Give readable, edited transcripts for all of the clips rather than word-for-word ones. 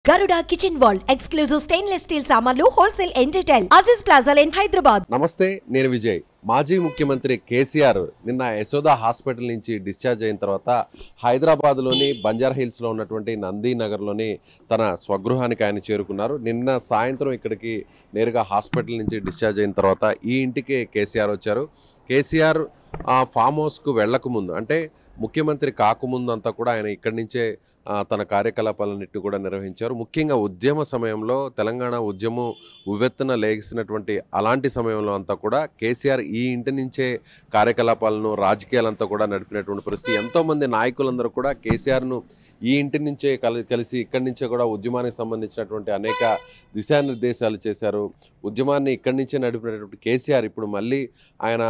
Garuda Kitchen World exclusive stainless steel సామాన్లు wholesale and retail Aziz Plaza in Hyderabad. నమస్తే, నేను విజయ్. మాజీ ముఖ్యమంత్రి కేసీఆర్ నిన్న యశోదా హాస్పిటల్ నుంచి డిశ్చార్జ్ అయిన తర్వాత హైదరాబాద్లోని బంజారా హిల్స్లో ఉన్నటువంటి నందీనగర్లోని తన స్వగృహానికి ఆయన చేరుకున్నారు. నిన్న సాయంత్రం ఇక్కడికి నేరుగా హాస్పిటల్ నుంచి డిశ్చార్జ్ అయిన తర్వాత ఈ ఇంటికి కేసీఆర్ వచ్చారు. కేసీఆర్ ఫామ్ హౌస్కు వెళ్ళకముందు, అంటే ముఖ్యమంత్రి కాకముందు అంతా కూడా ఆయన ఇక్కడి నుంచే తన కార్యకలాపాలన్నింటినీ కూడా నిర్వహించారు. ముఖ్యంగా ఉద్యమ సమయంలో, తెలంగాణ ఉద్యమం ఉవ్వెత్తున లేగిసినటువంటి అలాంటి సమయంలో అంతా కూడా కేసీఆర్ ఈ ఇంటి నుంచే కార్యకలాపాలను, రాజకీయాలంతా కూడా నడిపినటువంటి పరిస్థితి. ఎంతోమంది నాయకులందరూ కూడా కేసీఆర్ను ఈ ఇంటి నుంచే కలిసి ఇక్కడి నుంచే కూడా ఉద్యమానికి సంబంధించినటువంటి అనేక దిశానిర్దేశాలు చేశారు. ఉద్యమాన్ని ఇక్కడి నుంచే నడిపినటువంటి కేసీఆర్ ఇప్పుడు మళ్ళీ ఆయన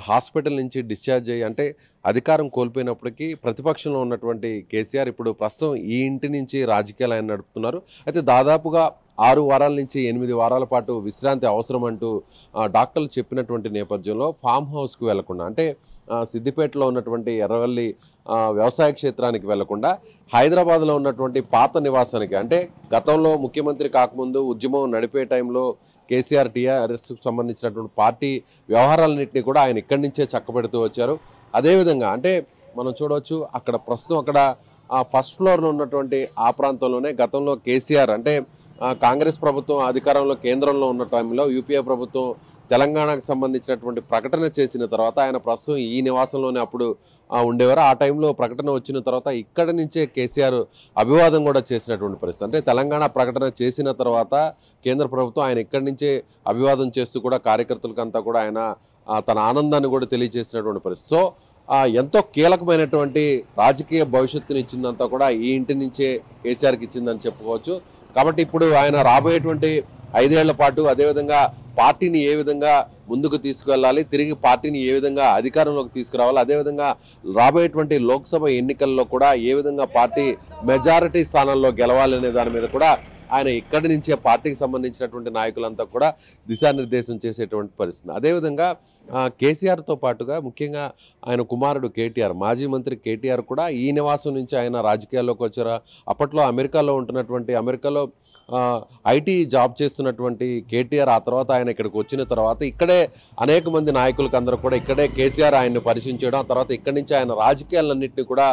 హాస్పిటల్ నుంచి డిశ్చార్జ్ అయ్యి, అంటే అధికారం కోల్పోయినప్పటికీ ప్రతిపక్షంలో ఉన్నటువంటి కేసీఆర్ ఇప్పుడు ప్రస్తుతం ఈ ఇంటి నుంచి రాజకీయాలు ఆయన నడుపుతున్నారు. అయితే దాదాపుగా 6 వారాల నుంచి 8 వారాల పాటు విశ్రాంతి అవసరం అంటూ డాక్టర్లు చెప్పినటువంటి నేపథ్యంలో ఫామ్ హౌస్కు వెళ్లకుండా, అంటే సిద్దిపేటలో ఉన్నటువంటి ఎర్రవల్లి వ్యవసాయ క్షేత్రానికి వెళ్లకుండా హైదరాబాద్లో ఉన్నటువంటి పాత నివాసానికి, అంటే గతంలో ముఖ్యమంత్రి కాకముందు ఉద్యమం నడిపే టైంలో కేసీఆర్ టీఆర్ఎస్కు సంబంధించినటువంటి పార్టీ వ్యవహారాలన్నింటినీ కూడా ఆయన ఇక్కడి నుంచే చక్కబెడుతూ వచ్చారు. అదేవిధంగా అంటే మనం చూడవచ్చు, అక్కడ ప్రస్తుతం అక్కడ ఫస్ట్ ఫ్లోర్లో ఉన్నటువంటి ఆ ప్రాంతంలోనే గతంలో కేసీఆర్, అంటే కాంగ్రెస్ ప్రభుత్వం అధికారంలో కేంద్రంలో ఉన్న టైంలో యూపీఏ ప్రభుత్వం తెలంగాణకు సంబంధించినటువంటి ప్రకటన చేసిన తర్వాత ఆయన ప్రస్తుతం ఈ నివాసంలోనే అప్పుడు ఉండేవారు. ఆ టైంలో ప్రకటన వచ్చిన తర్వాత ఇక్కడి నుంచే కేసీఆర్ అభివాదం కూడా చేసినటువంటి పరిస్థితి. అంటే తెలంగాణ ప్రకటన చేసిన తర్వాత కేంద్ర ప్రభుత్వం ఆయన ఇక్కడి నుంచే అభివాదం చేస్తూ కూడా కార్యకర్తలకంతా కూడా ఆయన తన ఆనందాన్ని కూడా తెలియజేసినటువంటి పరిస్థితి. సో ఎంతో కీలకమైనటువంటి రాజకీయ భవిష్యత్తుని ఇచ్చిందంతా కూడా ఈ ఇంటి నుంచే కేసీఆర్కి ఇచ్చిందని చెప్పుకోవచ్చు. కాబట్టి ఇప్పుడు ఆయన రాబోయేటువంటి 5 ఏళ్ల పాటు అదేవిధంగా పార్టీని ఏ విధంగా ముందుకు తీసుకువెళ్ళాలి, తిరిగి పార్టీని ఏ విధంగా అధికారంలోకి తీసుకురావాలి, అదేవిధంగా రాబోయేటువంటి లోక్సభ ఎన్నికల్లో కూడా ఏ విధంగా పార్టీ మెజారిటీ స్థానాల్లో గెలవాలి అనే దాని మీద కూడా ఆయన ఇక్కడి నుంచే పార్టీకి సంబంధించినటువంటి నాయకులంతా కూడా దిశానిర్దేశం చేసేటువంటి పరిస్థితి. అదేవిధంగా కేసీఆర్తో పాటుగా ముఖ్యంగా ఆయన కుమారుడు కేటీఆర్, మాజీ మంత్రి కేటీఆర్ కూడా ఈ నివాసం నుంచి ఆయన రాజకీయాల్లోకి వచ్చారు. అప్పట్లో అమెరికాలో అమెరికాలో ఐటీ జాబ్ చేస్తున్నటువంటి కేటీఆర్ ఆ తర్వాత ఆయన ఇక్కడికి వచ్చిన తర్వాత ఇక్కడే అనేక మంది నాయకులకు అందరూ కూడా ఇక్కడే కేసీఆర్ ఆయన్ని పరిచయం చేయడం, ఆ తర్వాత ఇక్కడి నుంచి ఆయన రాజకీయాలన్నింటినీ కూడా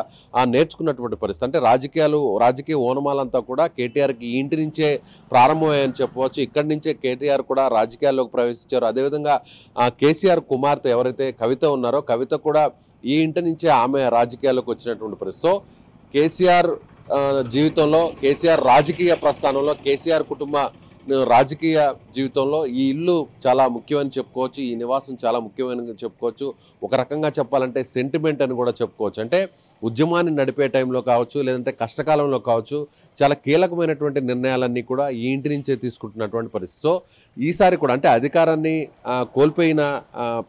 నేర్చుకున్నటువంటి పరిస్థితి. అంటే రాజకీయ ఓనమాలంతా కూడా కేటీఆర్కి ఈ ఇంటి నుంచే ప్రారంభమయ్యాయని చెప్పవచ్చు. ఇక్కడి నుంచే కేటీఆర్ కూడా రాజకీయాల్లోకి ప్రవేశించారు. అదేవిధంగా కేసీఆర్ కుమార్తె ఎవరైతే కవిత ఉన్నారో, కవిత కూడా ఈ ఇంటి నుంచే ఆమె రాజకీయాల్లోకి వచ్చినటువంటి పరిస్థితి. సో కేసీఆర్ జీవితంలో, కేసీఆర్ రాజకీయ ప్రస్థానంలో, కేసీఆర్ కుటుంబ రాజకీయ జీవితంలో ఈ ఇల్లు చాలా ముఖ్యమని చెప్పుకోవచ్చు. ఈ నివాసం చాలా ముఖ్యమని చెప్పుకోవచ్చు. ఒక రకంగా చెప్పాలంటే సెంటిమెంట్ అని కూడా చెప్పుకోవచ్చు. అంటే ఉద్యమాన్ని నడిపే టైంలో కావచ్చు, లేదంటే కష్టకాలంలో కావచ్చు, చాలా కీలకమైనటువంటి నిర్ణయాలన్నీ కూడా ఈ ఇంటి నుంచే తీసుకుంటున్నటువంటి పరిస్థితి. సో ఈసారి కూడా అంటే అధికారాన్ని కోల్పోయిన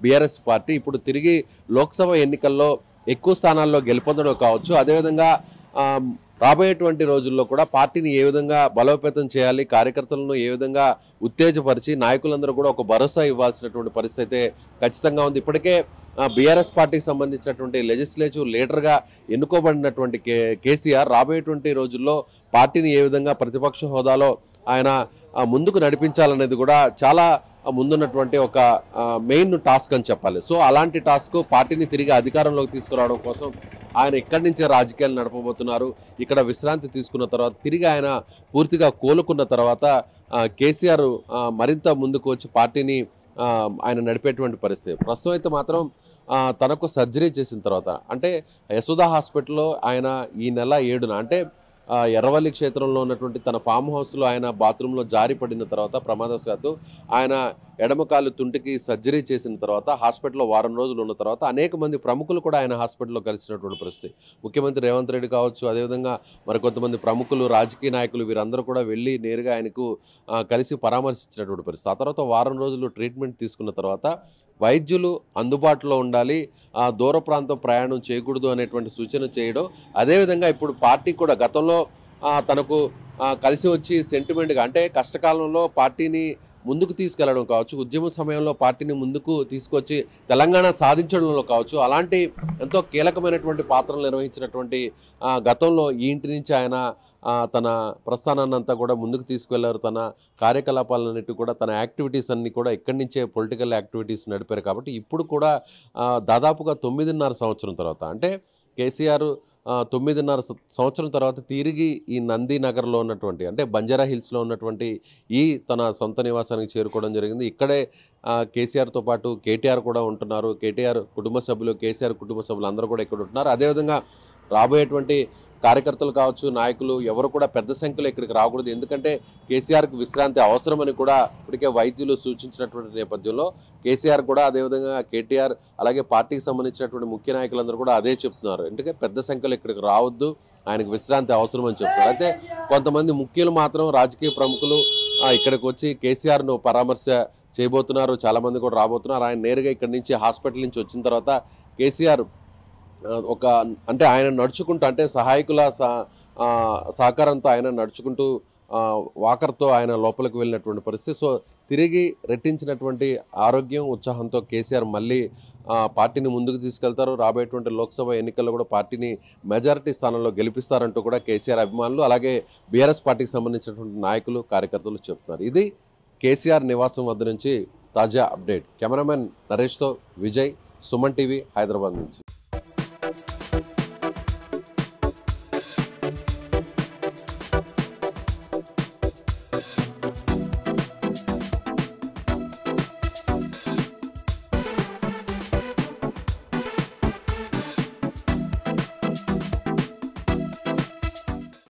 బీఆర్ఎస్ పార్టీ ఇప్పుడు తిరిగి లోక్సభ ఎన్నికల్లో ఎక్కువ స్థానాల్లో గెలుపొందడం కావచ్చు, అదేవిధంగా రాబోయేటువంటి రోజుల్లో కూడా పార్టీని ఏ విధంగా బలోపేతం చేయాలి, కార్యకర్తలను ఏ విధంగా ఉత్తేజపరిచి నాయకులందరూ కూడా ఒక భరోసా ఇవ్వాల్సినటువంటి పరిస్థితి అయితే ఖచ్చితంగా ఉంది. ఇప్పటికే బీఆర్ఎస్ పార్టీకి సంబంధించినటువంటి లెజిస్లేటివ్ లీడర్గా ఎన్నుకోబడినటువంటి కేసీఆర్ రాబోయేటువంటి రోజుల్లో పార్టీని ఏ విధంగా ప్రతిపక్ష హోదాలో ఆయన ముందుకు నడిపించాలనేది కూడా చాలా ముందున్నటువంటి ఒక మెయిన్ టాస్క్ అని చెప్పాలి. సో అలాంటి టాస్క్ పార్టీని తిరిగి అధికారంలోకి తీసుకురావడం కోసం ఆయన ఇక్కడి నుంచే రాజకీయాలు నడపబోతున్నారు. ఇక్కడ విశ్రాంతి తీసుకున్న తర్వాత తిరిగి ఆయన పూర్తిగా కోలుకున్న తర్వాత కేసీఆర్ మరింత ముందుకు వచ్చి పార్టీని ఆయన నడిపేటువంటి పరిస్థితి. ప్రస్తుతం అయితే మాత్రం తనకు సర్జరీ చేసిన తర్వాత, అంటే యశోదా హాస్పిటల్లో ఆయన ఈ నెల 7న, అంటే ఎర్రవల్లి క్షేత్రంలో ఉన్నటువంటి తన ఫామ్ హౌస్లో ఆయన బాత్రూంలో జారి పడిన తర్వాత ప్రమాదవశాత్తు ఆయన ఎడమకాలు తుంటికి సర్జరీ చేసిన తర్వాత హాస్పిటల్లో వారం రోజులు ఉన్న తర్వాత అనేక మంది ప్రముఖులు కూడా ఆయన హాస్పిటల్లో కలిసినటువంటి పరిస్థితి. ముఖ్యమంత్రి రేవంత్ రెడ్డి కావచ్చు, అదేవిధంగా మరికొంతమంది ప్రముఖులు, రాజకీయ నాయకులు వీరందరూ కూడా వెళ్ళి నేరుగా ఆయనకు కలిసి పరామర్శించినటువంటి పరిస్థితి. ఆ తర్వాత వారం రోజులు ట్రీట్మెంట్ తీసుకున్న తర్వాత వైద్యులు అందుబాటులో ఉండాలి, దూర ప్రాంతం ప్రయాణం చేయకూడదు అనేటువంటి సూచన చేయడం, అదేవిధంగా ఇప్పుడు పార్టీ కూడా గతంలో తనకు కలిసి వచ్చి సెంటిమెంట్గా, అంటే కష్టకాలంలో పార్టీని ముందుకు తీసుకెళ్లడం కావచ్చు, ఉద్యమ సమయంలో పార్టీని ముందుకు తీసుకొచ్చి తెలంగాణ సాధించడంలో కావచ్చు, అలాంటి ఎంతో కీలకమైనటువంటి పాత్రలు నిర్వహించినటువంటి గతంలో ఈ ఇంటి నుంచి ఆయన తన ప్రస్థానాన్ని అంతా కూడా ముందుకు తీసుకువెళ్లారు. తన కార్యకలాపాలన్నిటి కూడా, తన యాక్టివిటీస్ అన్నీ కూడా ఇక్కడి నుంచే పొలిటికల్ యాక్టివిటీస్ నడిపారు. కాబట్టి ఇప్పుడు కూడా దాదాపుగా 9.5 సంవత్సరం తర్వాత, అంటే కేసీఆర్ 9.5 సంవత్సరం తర్వాత తిరిగి ఈ నందీనగర్లో ఉన్నటువంటి, అంటే బంజారా హిల్స్లో ఉన్నటువంటి ఈ తన సొంత నివాసానికి చేరుకోవడం జరిగింది. ఇక్కడే కేసీఆర్తో పాటు కేటీఆర్ కూడా ఉంటున్నారు. కేటీఆర్ కుటుంబ సభ్యులు, కేసీఆర్ కుటుంబ సభ్యులు అందరూ కూడా ఇక్కడ ఉంటున్నారు. అదేవిధంగా రాబోయేటువంటి కార్యకర్తలు కావచ్చు, నాయకులు ఎవరు కూడా పెద్ద సంఖ్యలో ఇక్కడికి రాకూడదు. ఎందుకంటే కేసీఆర్కి విశ్రాంతి అవసరమని కూడా ఇప్పటికే వైద్యులు సూచించినటువంటి నేపథ్యంలో కేసీఆర్ కూడా, అదేవిధంగా కేటీఆర్, అలాగే పార్టీకి సంబంధించినటువంటి ముఖ్య నాయకులందరూ కూడా అదే చెప్తున్నారు. ఎందుకంటే పెద్ద సంఖ్యలో ఇక్కడికి రావద్దు, ఆయనకు విశ్రాంతి అవసరం అని చెప్తున్నారు. అయితే కొంతమంది ముఖ్యులు మాత్రం, రాజకీయ ప్రముఖులు ఇక్కడికి వచ్చి కేసీఆర్ను పరామర్శ చేయబోతున్నారు. చాలామంది కూడా రాబోతున్నారు. ఆయన నేరుగా ఇక్కడి నుంచి హాస్పిటల్ నుంచి వచ్చిన తర్వాత కేసీఆర్ అంటే ఆయన నడుచుకుంటూ, అంటే సహాయకుల సహకారంతో ఆయన నడుచుకుంటూ వాకర్తో ఆయన లోపలికి వెళ్ళినటువంటి పరిస్థితి. సో తిరిగి రెట్టించినటువంటి ఆరోగ్యం, ఉత్సాహంతో కేసీఆర్ మళ్ళీ పార్టీని ముందుకు తీసుకెళ్తారు. రాబోయేటువంటి లోక్సభ ఎన్నికల్లో కూడా పార్టీని మెజారిటీ స్థానంలో గెలిపిస్తారంటూ కూడా కేసీఆర్ అభిమానులు, అలాగే బీఆర్ఎస్ పార్టీకి సంబంధించినటువంటి నాయకులు, కార్యకర్తలు చెప్తున్నారు. ఇది కేసీఆర్ నివాసం వద్ద నుంచి తాజా అప్డేట్. కెమెరామెన్ నరేష్తో విజయ్, సుమన్ టీవీ, హైదరాబాద్ నుంచి.